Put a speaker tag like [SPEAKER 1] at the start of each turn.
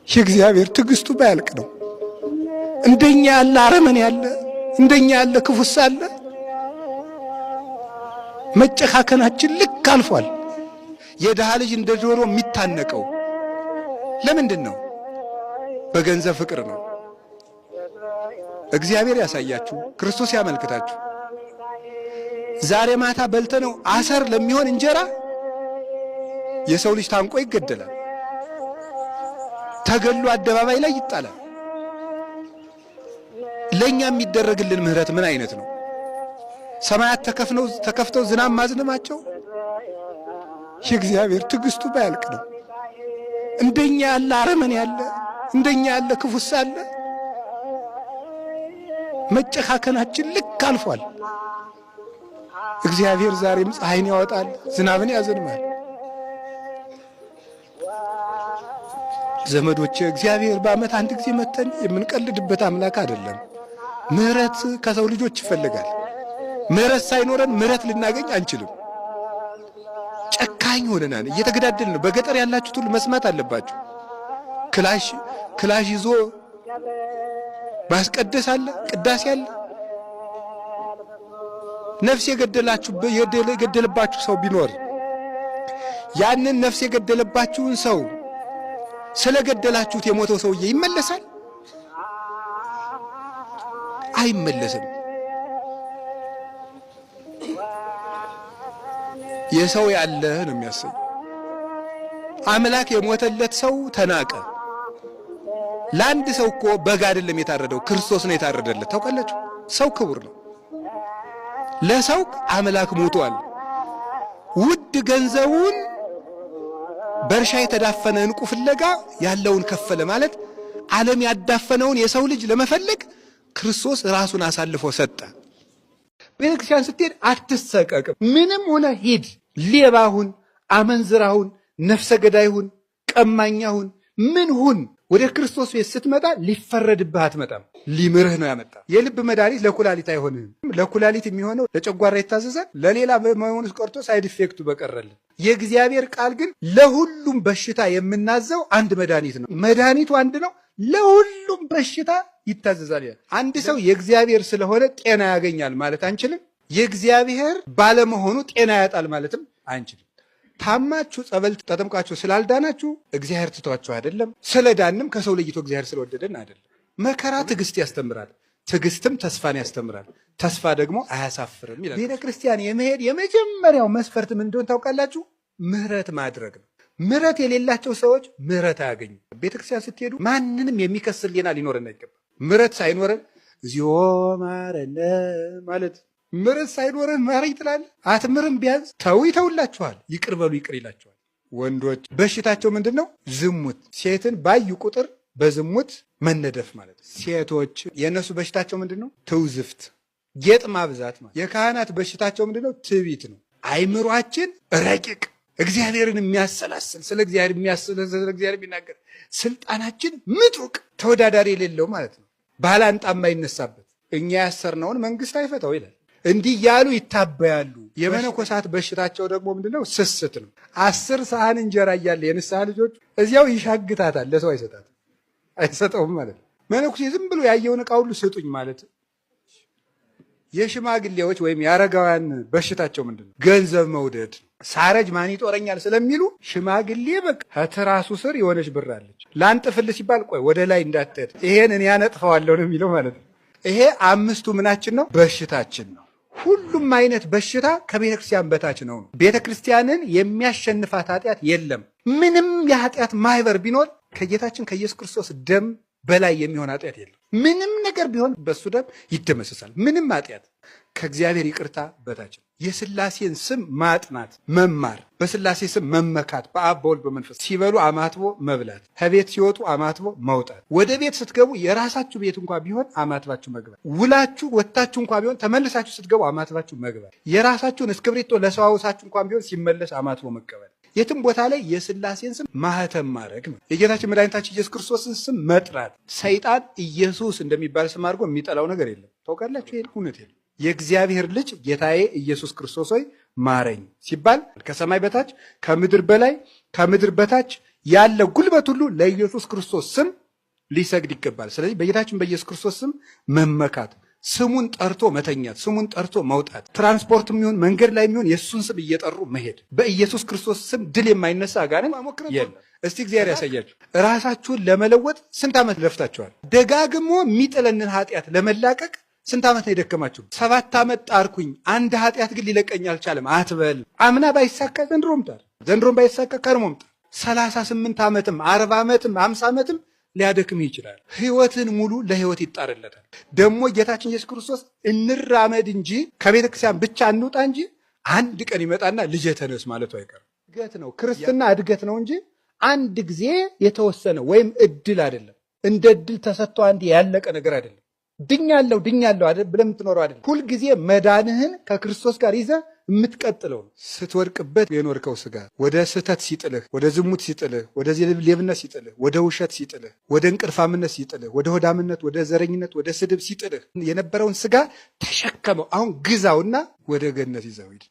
[SPEAKER 1] የእግዚአብሔር ትዕግስቱ ባያልቅ ነው። እንደኛ ያለ አረመኔ ያለ፣ እንደኛ ያለ ክፉስ አለ። መጨካከናችን ልክ አልፏል። የድሃ ልጅ እንደ ዶሮ የሚታነቀው ለምንድን ነው? በገንዘብ ፍቅር ነው። እግዚአብሔር ያሳያችሁ፣ ክርስቶስ ያመልክታችሁ። ዛሬ ማታ በልተነው አሰር ለሚሆን እንጀራ የሰው ልጅ ታንቆ ይገደላል፣ ተገሎ አደባባይ ላይ ይጣላል። ለኛ የሚደረግልን ምህረት ምን አይነት ነው? ሰማያት ተከፍተው ዝናብ ማዝነማቸው የእግዚአብሔር ትዕግስቱ ባያልቅ ነው። እንደኛ ያለ አረመኔ ያለ፣ እንደኛ ያለ ክፉስ አለ። መጨካከናችን ልክ አልፏል። እግዚአብሔር ዛሬም ፀሐይን ያወጣል፣ ዝናብን ያዘንማል። ዘመዶቼ እግዚአብሔር በዓመት አንድ ጊዜ መተን የምንቀልድበት አምላክ አይደለም። ምህረት ከሰው ልጆች ይፈልጋል። ምህረት ሳይኖረን ምህረት ልናገኝ አንችልም። ጨካኝ ሆነናል፣ እየተገዳደልን ነው። በገጠር ያላችሁት ሁሉ መስማት አለባችሁ። ክላሽ ይዞ ማስቀደስ አለ፣ ቅዳሴ አለ። ነፍስ የገደለባችሁ ሰው ቢኖር ያንን ነፍስ የገደለባችሁን ሰው ስለገደላችሁት የሞተው ሰውዬ ይመለሳል? አይመለስም። የሰው ያለህ ነው የሚያሰኝ። አምላክ የሞተለት ሰው ተናቀ። ለአንድ ሰው እኮ በግ አይደለም የታረደው፣ ክርስቶስ ነው የታረደለት። ታውቃላችሁ? ሰው ክቡር ነው። ለሰው አምላክ ሞቷል። ውድ ገንዘቡን በእርሻ የተዳፈነ ዕንቁ ፍለጋ ያለውን ከፈለ ማለት ዓለም ያዳፈነውን የሰው ልጅ ለመፈለግ ክርስቶስ ራሱን አሳልፎ ሰጠ። ቤተክርስቲያን ስትሄድ አትሰቀቅም። ምንም ሆነ ሂድ፣ ሌባሁን፣ አመንዝራሁን፣ ነፍሰ ገዳይሁን፣ ቀማኛሁን፣ ምን ሁን፣ ወደ ክርስቶስ ቤት ስትመጣ ሊፈረድብህ አትመጣም። ሊምርህ ነው ያመጣ። የልብ መድኃኒት ለኩላሊት አይሆንም። ለኩላሊት የሚሆነው ለጨጓራ ይታዘዛል። ለሌላ መሆኑስ ቀርቶ ሳይድ ኢፌክቱ በቀረልን። የእግዚአብሔር ቃል ግን ለሁሉም በሽታ የምናዘው አንድ መድኃኒት ነው። መድኃኒቱ አንድ ነው፣ ለሁሉም በሽታ ይታዘዛል። አንድ ሰው የእግዚአብሔር ስለሆነ ጤና ያገኛል ማለት አንችልም። የእግዚአብሔር ባለመሆኑ ጤና ያጣል ማለትም አንችልም። ታማችሁ ጸበል ተጠምቃችሁ ስላልዳናችሁ እግዚአብሔር ትቷችሁ አይደለም። ስለዳንም ከሰው ለይቶ እግዚአብሔር ስለወደደን አይደለም። መከራ ትዕግስት ያስተምራል፣ ትዕግስትም ተስፋን ያስተምራል። ተስፋ ደግሞ አያሳፍርም ይላል። ቤተ ክርስቲያን የመሄድ የመጀመሪያው መስፈርት ምን እንደሆነ ታውቃላችሁ? ምህረት ማድረግ ነው። ምህረት የሌላቸው ሰዎች ምህረት አያገኙ። ቤተ ክርስቲያን ስትሄዱ ማንንም የሚከስል ሌና ሊኖረን አይገባም። ምህረት ሳይኖረን እግዚኦ ማረነ ማለት ምህረት ሳይኖረን ማረኝ ትላለህ? አትምርም። ቢያንስ ተው ይተውላችኋል፣ ይቅር በሉ ይቅር ይላችኋል። ወንዶች በሽታቸው ምንድን ነው? ዝሙት። ሴትን ባዩ ቁጥር በዝሙት መነደፍ ማለት ነው። ሴቶች የእነሱ በሽታቸው ምንድን ነው? ትውዝፍት፣ ጌጥ ማብዛት ማለት። የካህናት በሽታቸው ምንድን ነው? ትዕቢት ነው። አይምሯችን ረቂቅ፣ እግዚአብሔርን የሚያሰላስል፣ ስለ እግዚአብሔር የሚያሰላስል፣ ስለ እግዚአብሔር የሚናገር፣ ስልጣናችን ምጡቅ፣ ተወዳዳሪ የሌለው ማለት ነው። ባላንጣ የማይነሳበት። እኛ ያሰርነውን መንግስት አይፈታው ይላል። እንዲህ ያሉ ይታበያሉ። የመነኮሳት በሽታቸው ደግሞ ምንድነው? ስስት ነው። 10 ሰሃን እንጀራ እያለ የንስሐ ልጆች እዚያው ይሻግታታል፣ ለሰው አይሰጠውም ማለት ነው። መነኩሴ ዝም ብሎ ያየውን ዕቃ ሁሉ ስጡኝ ማለት። የሽማግሌዎች ወይም የአረጋውያን በሽታቸው ምንድነው? ገንዘብ መውደድ። ሳረጅ ማን ይጦረኛል ስለሚሉ ሽማግሌ በቃ ከትራሱ ስር የሆነች ብር አለች፣ ላንጥፍል ሲባል ቆይ ወደ ላይ እንዳትሄድ ይሄን እኔ ያነጥፈዋለሁ ነው የሚለው ማለት ነው። ይሄ አምስቱ ምናችን ነው? በሽታችን ነው። ሁሉም አይነት በሽታ ከቤተ ክርስቲያን በታች ነው። ቤተ ክርስቲያንን የሚያሸንፋት ኃጢአት የለም። ምንም የኃጢአት ማህበር ቢኖር ከጌታችን ከኢየሱስ ክርስቶስ ደም በላይ የሚሆን ኃጢአት የለም። ምንም ነገር ቢሆን በሱ ደም ይደመሰሳል። ምንም ኃጢአት ከእግዚአብሔር ይቅርታ በታች ነው። የሥላሴን ስም ማጥናት መማር፣ በሥላሴ ስም መመካት፣ በአብ በወልድ በመንፈስ ሲበሉ አማትቦ መብላት፣ ከቤት ሲወጡ አማትቦ መውጣት፣ ወደ ቤት ስትገቡ የራሳችሁ ቤት እንኳ ቢሆን አማትባችሁ መግባት፣ ውላችሁ ወጥታችሁ እንኳ ቢሆን ተመልሳችሁ ስትገቡ አማትባችሁ መግባት፣ የራሳችሁን እስክብሪቶ ለሰው አውሳችሁ እንኳ ቢሆን ሲመለስ አማትቦ መቀበል፣ የትም ቦታ ላይ የሥላሴን ስም ማህተም ማድረግ ነው። የጌታችን መድኃኒታችን ኢየሱስ ክርስቶስን ስም መጥራት። ሰይጣን ኢየሱስ እንደሚባል ስም አድርጎ የሚጠላው ነገር የለም። ታውቃላችሁ? ይሄ እውነት የለም። የእግዚአብሔር ልጅ ጌታዬ ኢየሱስ ክርስቶስ ሆይ ማረኝ ሲባል ከሰማይ በታች ከምድር በላይ ከምድር በታች ያለ ጉልበት ሁሉ ለኢየሱስ ክርስቶስ ስም ሊሰግድ ይገባል። ስለዚህ በጌታችን በኢየሱስ ክርስቶስ ስም መመካት፣ ስሙን ጠርቶ መተኛት፣ ስሙን ጠርቶ መውጣት፣ ትራንስፖርት የሚሆን መንገድ ላይ የሚሆን የእሱን ስም እየጠሩ መሄድ። በኢየሱስ ክርስቶስ ስም ድል የማይነሳ አጋንንት የለም። እስቲ እግዚአብሔር ያሳያችሁ። ራሳችሁን ለመለወጥ ስንት ዓመት ለፍታችኋል? ደጋግሞ የሚጥለንን ኃጢአት ለመላቀቅ ስንት ዓመት ነው የደከማችሁ? 7 ዓመት ጣርኩኝ፣ አንድ ኃጢአት ግን ሊለቀኝ አልቻለም አትበል። አምና ባይሳካ ዘንድሮም ጣር፣ ዘንድሮም ባይሳካ ከርሞም ጣር። 38 ዓመትም 40 ዓመትም 50 ዓመትም ሊያደክም ይችላል። ህይወትን ሙሉ ለህይወት ይጣርለታል። ደግሞ ጌታችን ኢየሱስ ክርስቶስ እንራመድ እንጂ ከቤተ ክርስቲያን ብቻ እንውጣ እንጂ አንድ ቀን ይመጣና ልጄ ተነስ ማለቱ አይቀርም። እድገት ነው ክርስትና፣ እድገት ነው እንጂ አንድ ጊዜ የተወሰነ ወይም እድል አይደለም። እንደ እድል ተሰጥቶ አንድ ያለቀ ነገር አይደለም። ድኛለሁ አይደል ብለህ የምትኖረው አይደለም። ሁልጊዜ መዳንህን ከክርስቶስ ጋር ይዘህ የምትቀጥለው ነው። ስትወድቅበት የኖርከው ስጋ ወደ ስህተት ሲጥልህ፣ ወደ ዝሙት ሲጥልህ፣ ወደ ሌብነት ሲጥልህ፣ ወደ ውሸት ሲጥልህ፣ ወደ እንቅልፋምነት ሲጥልህ፣ ወደ ሆዳምነት፣ ወደ ዘረኝነት፣ ወደ ስድብ ሲጥልህ የነበረውን ስጋ ተሸከመው። አሁን ግዛውና ወደ ገነት ይዘው ሂድ።